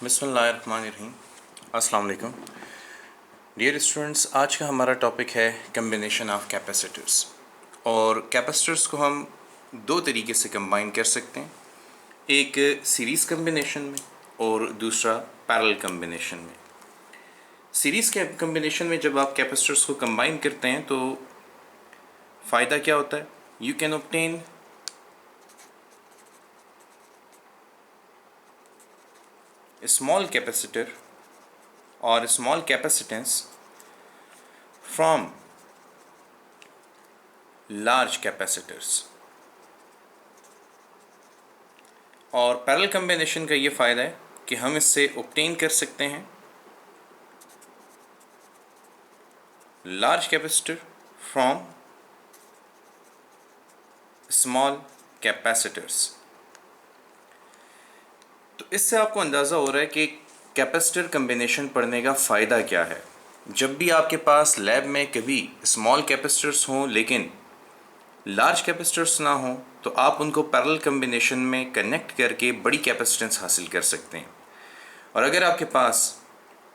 बिस्मिल्लाहिर्रहमानिर्रहीम। अस्सलाम वालेकुम डियर स्टूडेंट्स। आज का हमारा टॉपिक है कम्बिनेशन ऑफ कैपेसिटर्स। और कैपेसिटर्स को हम दो तरीके से कंबाइन कर सकते हैं, एक सीरीज़ कम्बिनेशन में और दूसरा पैरेलल कम्बिनेशन में। सीरीज़ के कम्बिनेशन में जब आप कैपेसिटर्स को कंबाइन करते हैं तो फ़ायदा क्या होता है? You can obtain a small capacitor or a small capacitance from large capacitors। और पैरेलल कम्बिनेशन का ये फ़ायदा है कि हम इससे ऑब्टेन कर सकते हैं large capacitor from small capacitors. तो इससे आपको अंदाज़ा हो रहा है कि कैपेसिटर कम्बिनेशन पढ़ने का फ़ायदा क्या है। जब भी आपके पास लैब में कभी स्मॉल कैपेसिटर्स हों लेकिन लार्ज कैपेसिटर्स ना हों तो आप उनको पैरेलल कम्बिनेशन में कनेक्ट करके बड़ी कैपेसिटेंस हासिल कर सकते हैं। और अगर आपके पास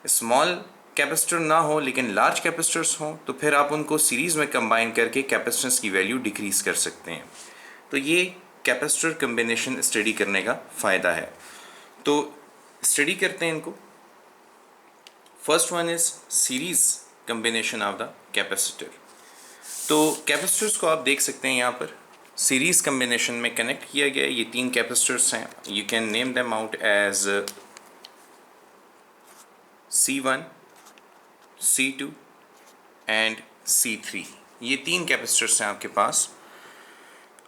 स्मॉल कैपेसिटर ना हो लेकिन लार्ज कैपेसिटर्स हों तो फिर आप उनको सीरीज़ में कंबाइन करके कैपेसिटेंस की वैल्यू डिक्रीज़ कर सकते हैं। तो ये कैपेसिटर कम्बिनेशन स्टडी करने का फ़ायदा है। तो स्टडी करते हैं इनको। First one is series combination of the capacitor. तो कैपेसिटर्स को आप देख सकते हैं यहाँ पर सीरीज़ कम्बिनेशन में कनेक्ट किया गया है। ये तीन कैपेसिटर्स हैं। You can name them out as C1, C2 and C3। ये तीन कैपेसिटर्स हैं आपके पास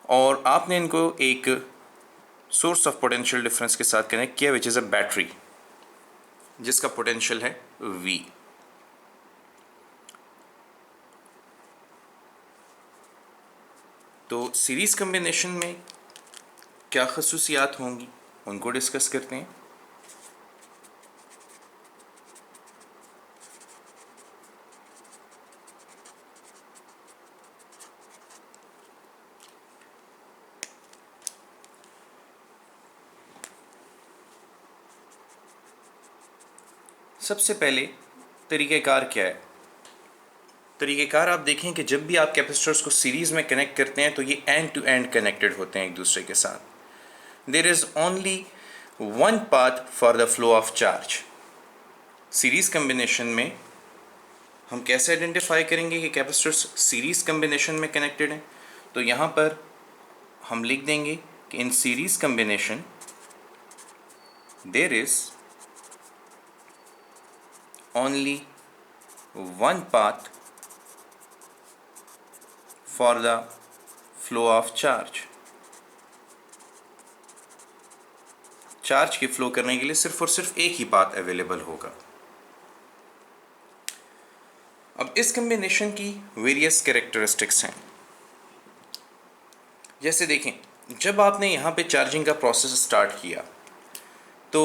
और आपने इनको एक सोर्स ऑफ पोटेंशियल डिफरेंस के साथ कनेक्ट किया विच इज़ अ बैटरी जिसका पोटेंशियल है V। तो सीरीज़ कम्बिनेशन में क्या खसूसियात होंगी उनको डिस्कस करते हैं। सबसे पहले तरीक़ेकार क्या है? तरीक़ेकार आप देखें कि जब भी आप कैपेसिटर्स को सीरीज़ में कनेक्ट करते हैं तो ये एंड टू एंड कनेक्टेड होते हैं एक दूसरे के साथ। There is only one path for the flow of charge. Series combination में हम कैसे आइडेंटिफाई करेंगे कि कैपेसिटर्स सीरीज़ कम्बिनेशन में कनेक्टेड हैं? तो यहाँ पर हम लिख देंगे कि in series combination there is only one path for the flow of charge। Charge की फ्लो करने के लिए सिर्फ और सिर्फ एक ही पाथ अवेलेबल होगा। अब इस कम्बिनेशन की वेरियस कैरेक्टरिस्टिक्स हैं। जैसे देखें, जब आपने यहाँ पे चार्जिंग का प्रोसेस स्टार्ट किया तो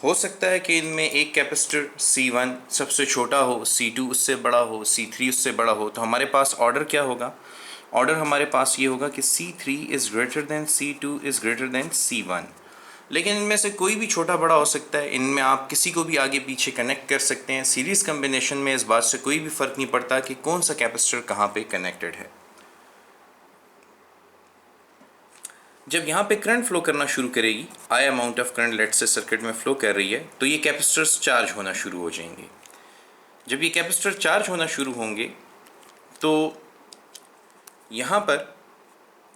हो सकता है कि इनमें एक कैपेसिटर C1 सबसे छोटा हो, C2 उससे बड़ा हो, C3 उससे बड़ा हो। तो हमारे पास ऑर्डर क्या होगा? ऑर्डर हमारे पास ये होगा कि C3 is greater than C2 is greater than C1। लेकिन इनमें से कोई भी छोटा बड़ा हो सकता है। इनमें आप किसी को भी आगे पीछे कनेक्ट कर सकते हैं। सीरीज़ कम्बिनेशन में इस बात से कोई भी फ़र्क नहीं पड़ता कि कौन सा कैपेसिटर कहाँ पर कनेक्टेड है। जब यहाँ पे करंट फ्लो करना शुरू करेगी, I amount of current let से सर्किट में फ्लो कर रही है, तो ये कैपेसिटर्स चार्ज होना शुरू हो जाएंगे। जब ये कैपेसिटर चार्ज होना शुरू होंगे तो यहाँ पर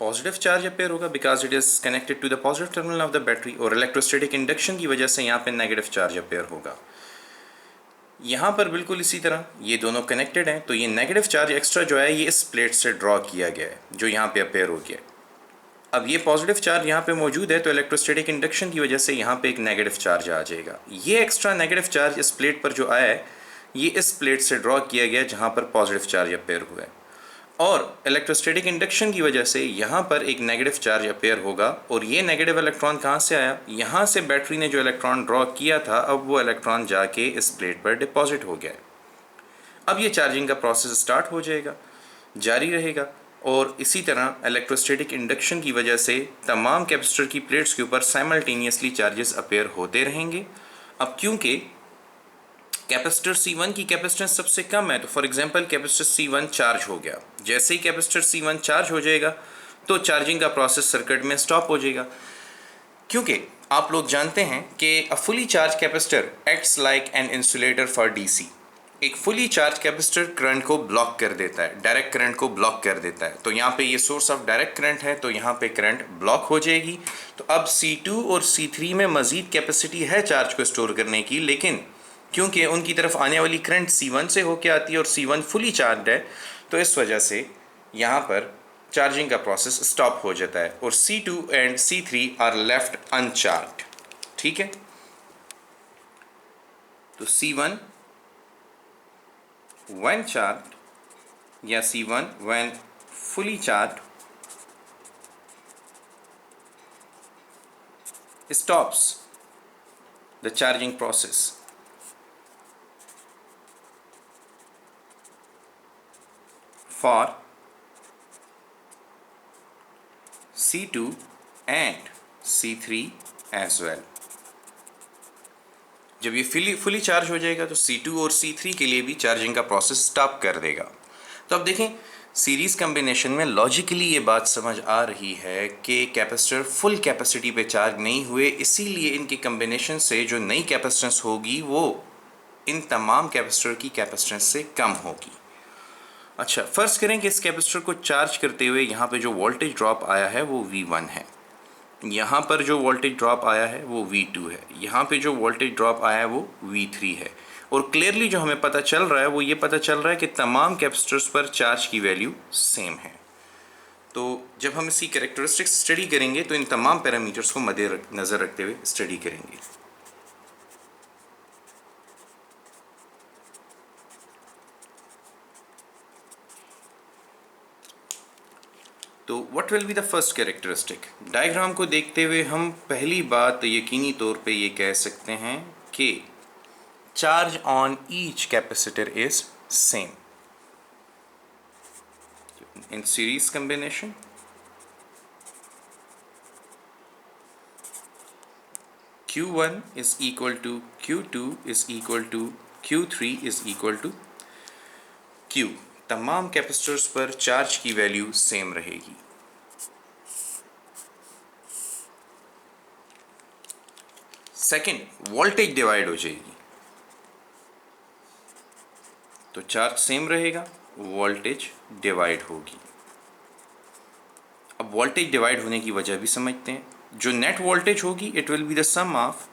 पॉजिटिव चार्ज अपेयर होगा because it is connected to the positive terminal of the battery, और इलेक्ट्रोस्टैटिक इंडक्शन की वजह से यहाँ पे नेगेटिव चार्ज अपेयर होगा। यहाँ पर बिल्कुल इसी तरह ये दोनों कनेक्टेड हैं, तो ये नेगेटिव चार्ज एक्स्ट्रा जो है ये इस प्लेट से ड्रॉ किया गया है जो यहाँ पे अपेयर हो गया है। अब ये पॉजिटिव चार्ज यहाँ पे मौजूद है तो इलेक्ट्रोस्टैटिक इंडक्शन की वजह से यहाँ पे एक नेगेटिव चार्ज आ जाएगा। ये एक्स्ट्रा नेगेटिव चार्ज इस प्लेट पर जो आया है ये इस प्लेट से ड्रॉ किया गया जहाँ पर पॉजिटिव चार्ज अपेयर हुआ है, और इलेक्ट्रोस्टैटिक इंडक्शन की वजह से यहाँ पर एक नेगेटिव चार्ज अपेयर होगा। और ये नेगेटिव इलेक्ट्रॉन कहाँ से आया? यहाँ से बैटरी ने जो इलेक्ट्रॉन ड्रॉ किया था अब वो इलेक्ट्रॉन जाके इस प्लेट पर डिपॉजिट हो गया है। अब ये चार्जिंग का प्रोसेस स्टार्ट हो जाएगा, जारी रहेगा। और इसी तरह इलेक्ट्रोस्टैटिक इंडक्शन की वजह से तमाम कैपेसिटर की प्लेट्स के ऊपर साइमल्टेनियसली चार्जेस अपीयर होते रहेंगे। अब क्योंकि कैपेसिटर C1 की कैपेसिटेंस सबसे कम है, तो for example capacitor C1 charge हो गया। जैसे ही कैपेसिटर C1 चार्ज हो जाएगा तो चार्जिंग का प्रोसेस सर्किट में स्टॉप हो जाएगा, क्योंकि आप लोग जानते हैं कि a fully charge capacitor acts like an insulator for DC. एक फुली चार्ज कैपेसिटर करंट को ब्लॉक कर देता है, डायरेक्ट करंट को ब्लॉक कर देता है। तो यहाँ पे ये सोर्स ऑफ डायरेक्ट करंट है, तो यहाँ पे करंट ब्लॉक हो जाएगी। तो अब C2 और C3 में मजीद कैपेसिटी है चार्ज को स्टोर करने की, लेकिन क्योंकि उनकी तरफ आने वाली करंट C1 से होके आती है और C1 फुली चार्ज है, तो इस वजह से यहाँ पर चार्जिंग का प्रोसेस स्टॉप हो जाता है और C2 and C3 are left अनचार्ज। ठीक है, तो C1 when charged या C1 when fully charged stops the charging process for C2 and C3 as well। जब ये फुली चार्ज हो जाएगा तो C2 और C3 के लिए भी चार्जिंग का प्रोसेस स्टॉप कर देगा। तो अब देखें, सीरीज कम्बिनेशन में लॉजिकली ये बात समझ आ रही है कि कैपेसिटर फुल कैपेसिटी पे चार्ज नहीं हुए, इसीलिए इनके कम्बिनेशन से जो नई कैपेसिटेंस होगी वो इन तमाम कैपेसिटर की कैपेसिटेंस से कम होगी। अच्छा, फर्ज करें कि इस कैपेसिटर को चार्ज करते हुए यहाँ पे जो वोल्टेज ड्रॉप आया है वो V1 है, यहाँ पर जो वोल्टेज ड्रॉप आया है वो V2 है, यहाँ पे जो वोल्टेज ड्रॉप आया है वो V3 है। और क्लियरली जो हमें पता चल रहा है वो ये पता चल रहा है कि तमाम कैपेसिटर्स पर चार्ज की वैल्यू सेम है। तो जब हम इसकी कैरेक्टरिस्टिक्स स्टडी करेंगे तो इन तमाम पैरामीटर्स को मद्देनज़र रखते हुए स्टडी करेंगे। तो what will be the first characteristic? Diagram को देखते हुए हम पहली बात यकीनी तौर पे ये कह सकते हैं कि charge on each capacitor is same in series combination. Q1 is equal to Q2 is equal to Q3 is equal to Q। तमाम कैपेसिटर्स पर चार्ज की वैल्यू सेम रहेगी। सेकंड, वोल्टेज डिवाइड हो जाएगी, तो चार्ज सेम रहेगा, voltage divide होगी। अब वोल्टेज डिवाइड होने की वजह भी समझते हैं। जो नेट वोल्टेज होगी it will be the sum of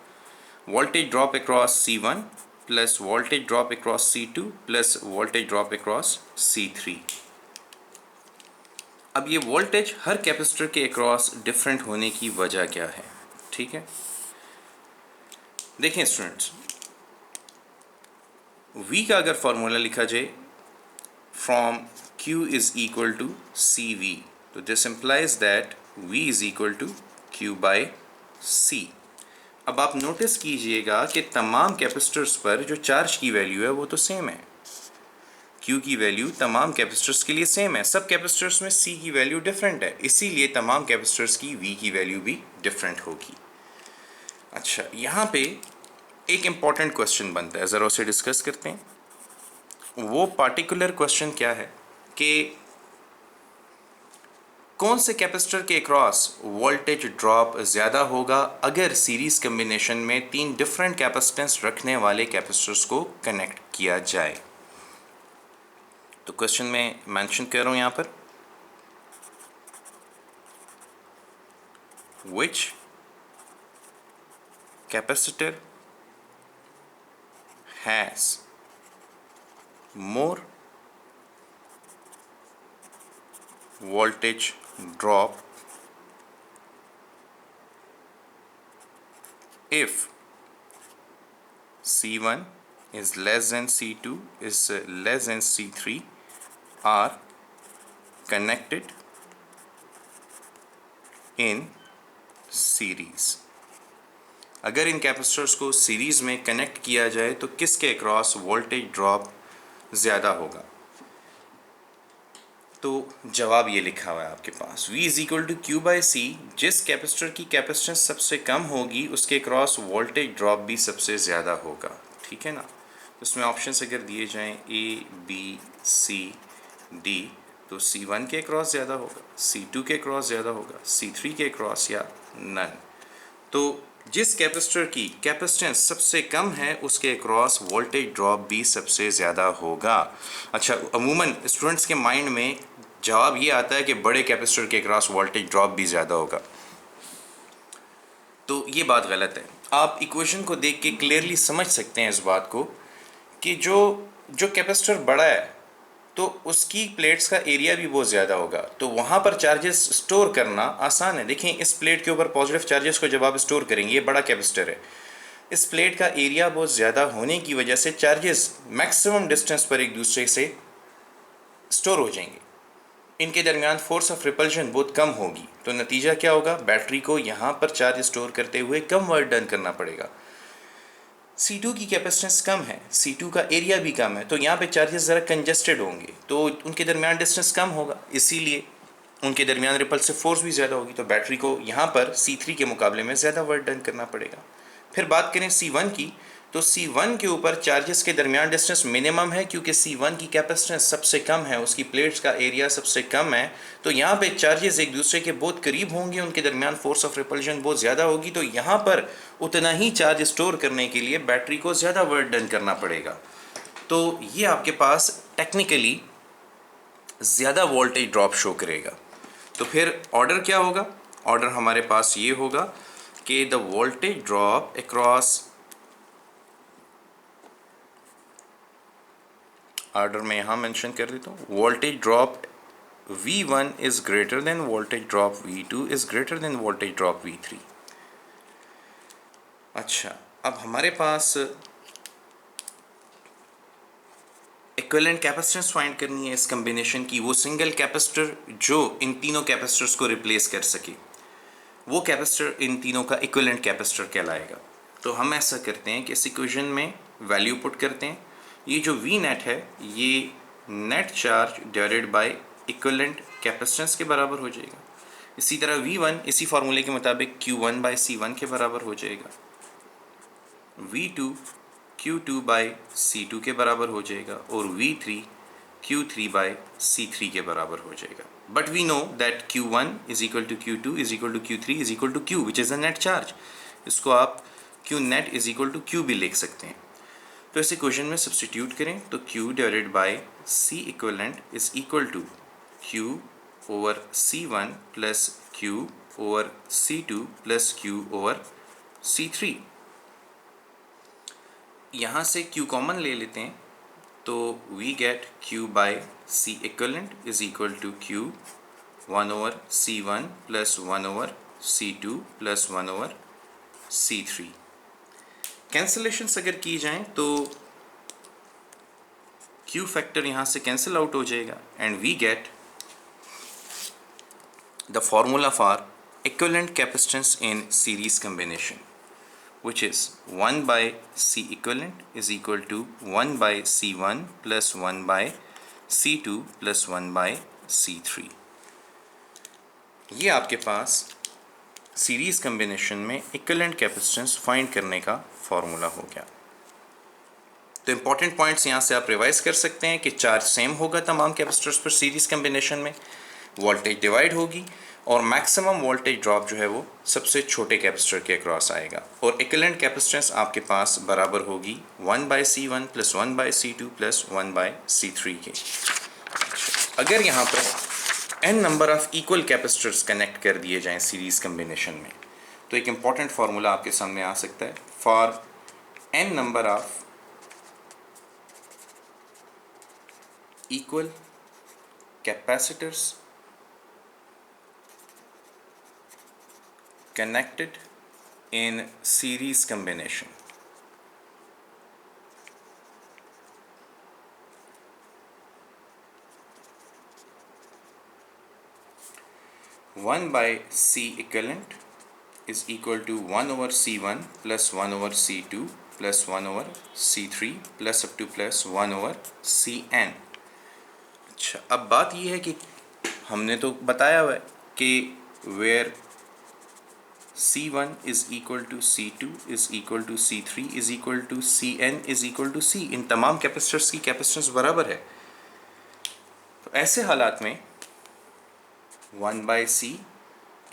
voltage drop across C1 plus voltage drop across C2 plus voltage drop across C3। अब ये वोल्टेज हर कैपेसिटर के अक्रॉस डिफरेंट होने की वजह क्या है? ठीक है, देखें स्टूडेंट्स, V का अगर फॉर्मूला लिखा जाए from Q is equal to CV, तो this implies that V is equal to Q by C। अब आप नोटिस कीजिएगा कि तमाम कैपेसिटर्स पर जो चार्ज की वैल्यू है वो तो सेम है। Q की वैल्यू तमाम कैपेसिटर्स के लिए सेम है, सब कैपेसिटर्स में C की वैल्यू डिफरेंट है, इसीलिए तमाम कैपेसिटर्स की V की वैल्यू भी डिफरेंट होगी। अच्छा, यहाँ पे एक इम्पॉर्टेंट क्वेश्चन बनता है, ज़रा उसे डिस्कस करते हैं। वो पार्टिकुलर क्वेश्चन क्या है कि कौन से कैपेसिटर के अक्रॉस वोल्टेज ड्रॉप ज़्यादा होगा अगर सीरीज कम्बिनेशन में तीन डिफरेंट कैपेसिटेंस रखने वाले कैपेसिटर्स को कनेक्ट किया जाए। तो क्वेश्चन में मेंशन कर रहा हूँ यहाँ पर, which capacitor has more voltage drop if C1 is less than C2 is less than C3 are connected in series। अगर इन कैपेसिटर्स को सीरीज में कनेक्ट किया जाए तो किसके अक्रॉस वोल्टेज ड्रॉप ज़्यादा होगा? तो जवाब ये लिखा हुआ है आपके पास, V is equal to Q by C. जिस कैपेसिटर की कैपेसिटेंस सबसे कम होगी उसके क्रॉस वोल्टेज ड्रॉप भी सबसे ज़्यादा होगा। ठीक है ना। तो इसमें ऑप्शन अगर दिए जाएं A B C D, तो C1 के क्रॉस ज़्यादा होगा, C2 के क्रॉस ज़्यादा होगा, C3 के क्रॉस या नन। तो जिस कैपेसिटर की कैपेसिटेंस सबसे कम है उसके क्रॉस वोल्टेज ड्रॉप भी सबसे ज़्यादा होगा। अच्छा, अमूमन स्टूडेंट्स के माइंड में जवाब ये आता है कि बड़े कैपेसिटर के क्रॉस वोल्टेज ड्रॉप भी ज़्यादा होगा, तो ये बात गलत है। आप इक्वेशन को देख के क्लियरली समझ सकते हैं इस बात को कि जो जो कैपेसिटर बड़ा है तो उसकी प्लेट्स का एरिया भी बहुत ज़्यादा होगा, तो वहाँ पर चार्जेस स्टोर करना आसान है। देखें, इस प्लेट के ऊपर पॉजिटिव चार्जेस को जब आप स्टोर करेंगे, ये बड़ा कैपेसिटर है, इस प्लेट का एरिया बहुत ज़्यादा होने की वजह से चार्जेस मैक्सिमम डिस्टेंस पर एक दूसरे से स्टोर हो जाएंगे, इनके दरमियान फोर्स ऑफ रिपल्शन बहुत कम होगी। तो नतीजा क्या होगा, बैटरी को यहाँ पर चार्ज स्टोर करते हुए कम वर्क डन करना पड़ेगा। C2 की कैपेसिटेंस कम है, C2 का एरिया भी कम है, तो यहाँ पे चार्जेस ज़रा कंजस्टेड होंगे, तो उनके दरमियान डिस्टेंस कम होगा, इसीलिए उनके दरमियान रिपल्सिव फोर्स भी ज़्यादा होगी। तो बैटरी को यहाँ पर C3 के मुकाबले में ज़्यादा वर्क डन करना पड़ेगा। फिर बात करें C1 की, तो C1 के ऊपर चार्जेस के दरमियान डिस्टेंस मिनिमम है, क्योंकि C1 की कैपेसिटेंस सबसे कम है, उसकी प्लेट्स का एरिया सबसे कम है, तो यहाँ पे चार्जेस एक दूसरे के बहुत करीब होंगे, उनके दरमियान फोर्स ऑफ रिपल्शन बहुत ज़्यादा होगी, तो यहाँ पर उतना ही चार्ज स्टोर करने के लिए बैटरी को ज़्यादा वर्क डन करना पड़ेगा। तो ये आपके पास टेक्निकली ज़्यादा वोल्टेज ड्रॉप शो करेगा। तो फिर ऑर्डर क्या होगा, ऑर्डर हमारे पास ये होगा कि the voltage drop across, order में यहाँ मेंशन कर देता हूँ, voltage drop V1 is greater than voltage drop V2 is greater than voltage drop V3। अच्छा, अब हमारे पास इक्विवेलेंट कैपेसिटेंस फाइंड करनी है इस कम्बिनेशन की, वो सिंगल कैपेसिटर जो इन तीनों कैपेसिटर्स को रिप्लेस कर सके, वो कैपेसिटर इन तीनों का इक्विवेलेंट कैपेसिटर कहलाएगा। तो हम ऐसा करते हैं कि इस इक्वेशन में वैल्यू पुट करते हैं, ये जो V नेट है ये net charge divided by equivalent capacitance के बराबर हो जाएगा। इसी तरह V1 इसी फार्मूले के मुताबिक Q1 बाय C1 के बराबर हो जाएगा, V2 Q2 बाय C2 के बराबर हो जाएगा, और V3 Q3 बाय C3 के बराबर हो जाएगा। But we know that Q1 is equal to Q2 is equal to Q3 is equal to Q, which is the net charge. इसको आप Q net is equal to Q भी लिख सकते हैं। तो इस इक्वेशन में सब्सटीट्यूट करें तो Q divided by C equivalent is equal to Q over C1 plus Q over C2 plus Q over C3। यहाँ से Q कॉमन ले लेते हैं तो we get Q by C equivalent is equal to Q 1 over C1 plus 1 over C2 plus 1 over C3। Cancellations अगर की जाएं तो Q फैक्टर यहाँ से कैंसिल आउट हो जाएगा and we get the formula for equivalent capacitance in series combination, which is 1 by C equivalent is equal to 1 by C1 plus 1 by C2 plus 1 by C3। ये आपके पास series combination में equivalent capacitance find करने का formula हो गया। तो important points यहाँ से आप रिवाइज कर सकते हैं कि चार्ज सेम होगा तमाम कैपेसिटर्स पर सीरीज कम्बिनेशन में, वोल्टेज डिवाइड होगी और मैक्सिमम वोल्टेज ड्रॉप जो है वो सबसे छोटे कैपेसिटर के अक्रॉस आएगा, और इक्विवेलेंट कैपेसिटेंस आपके पास बराबर होगी 1 by C1 plus 1 by C2 plus 1 by C3 के। अगर यहाँ पर n number of equal capacitors connect कर दिए जाएं सीरीज कम्बिनेशन में, तो एक इम्पॉर्टेंट फार्मूला आपके सामने आ सकता है, for n number of equal capacitors connected in series combination, one by C equivalent is equal to 1 over C1 plus 1 over C2 plus 1 over C3 plus up to plus 1 over Cn। अच्छा, अब बात ये है कि हमने तो बताया हुआ है कि where C1 is equal to C2 is equal to C3 is equal to Cn is equal to C, इन तमाम कैपेसिटर्स की कैपेसिटेंस बराबर है। तो ऐसे हालात में 1 by C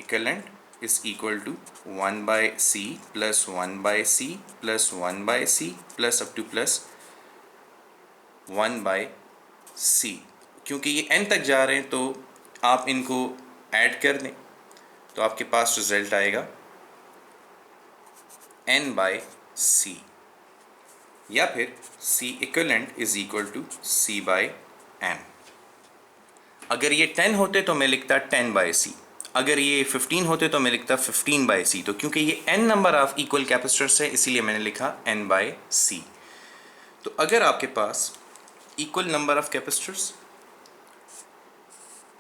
equivalent is equal to 1 by C plus 1 by C plus 1 by C plus up to plus 1 by C। क्योंकि ये n तक जा रहे हैं तो आप इनको ऐड कर दें तो आपके पास रिजल्ट आएगा n by C, या फिर C equivalent is equal to C by n। अगर ये 10 होते तो मैं लिखता 10 by C, अगर ये 15 होते तो मैं लिखता 15 by C। तो क्योंकि ये n number of equal capacitors है इसीलिए मैंने लिखा n by C। तो अगर आपके पास equal number of capacitors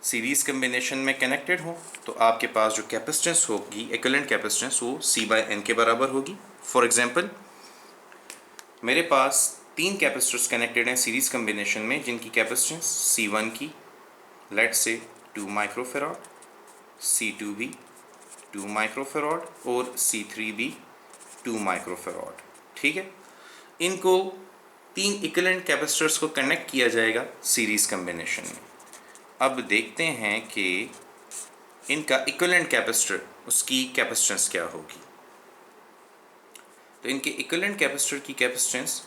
series combination में कनेक्टेड हो तो आपके पास जो कैपेसिटेंस होगी इक्विवेलेंट कैपेसिटेंस वो C by n के बराबर होगी। फॉर एग्जांपल मेरे पास 3 कैपेसिटर्स कनेक्टेड हैं सीरीज कम्बिनेशन में जिनकी कैपेसिटेंस C1 की लेट्स से 2 माइक्रोफेराड, C2 भी 2 माइक्रोफेराड और C3 भी 2 माइक्रोफेराड। ठीक है, इनको 3 इक्विवेलेंट कैपेसिटर्स को कनेक्ट किया जाएगा सीरीज कम्बिनेशन में। अब देखते हैं कि इनका इक्विवेलेंट कैपेसिटर उसकी कैपेसिटेंस क्या होगी। तो इनके इक्विवेलेंट कैपेसिटर की capacitance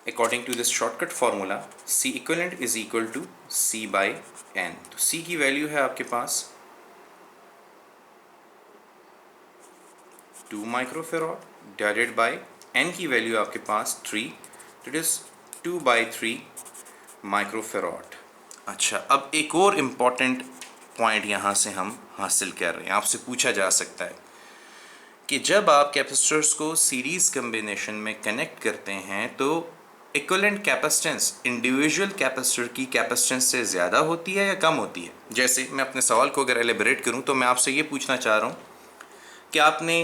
according to this shortcut formula C equivalent is equal to C by n। तो C की वैल्यू है आपके पास 2 माइक्रोफेराड डिवाइडेड बाय n की वैल्यू आपके पास 3, इट इज 2 by 3 माइक्रोफेराड। अच्छा, अब एक और इम्पॉर्टेंट पॉइंट यहाँ से हम हासिल कर रहे हैं। आपसे पूछा जा सकता है कि जब आप कैपेसिटर्स को सीरीज कम्बिनेशन में कनेक्ट करते हैं तो इक्विवेलेंट कैपेसिटेंस इंडिविजुअल कैपेसिटर की कैपेसिटेंस से ज़्यादा होती है या कम होती है। जैसे मैं अपने सवाल को अगर एलिबरेट करूँ तो मैं आपसे ये पूछना चाह रहा हूँ कि आपने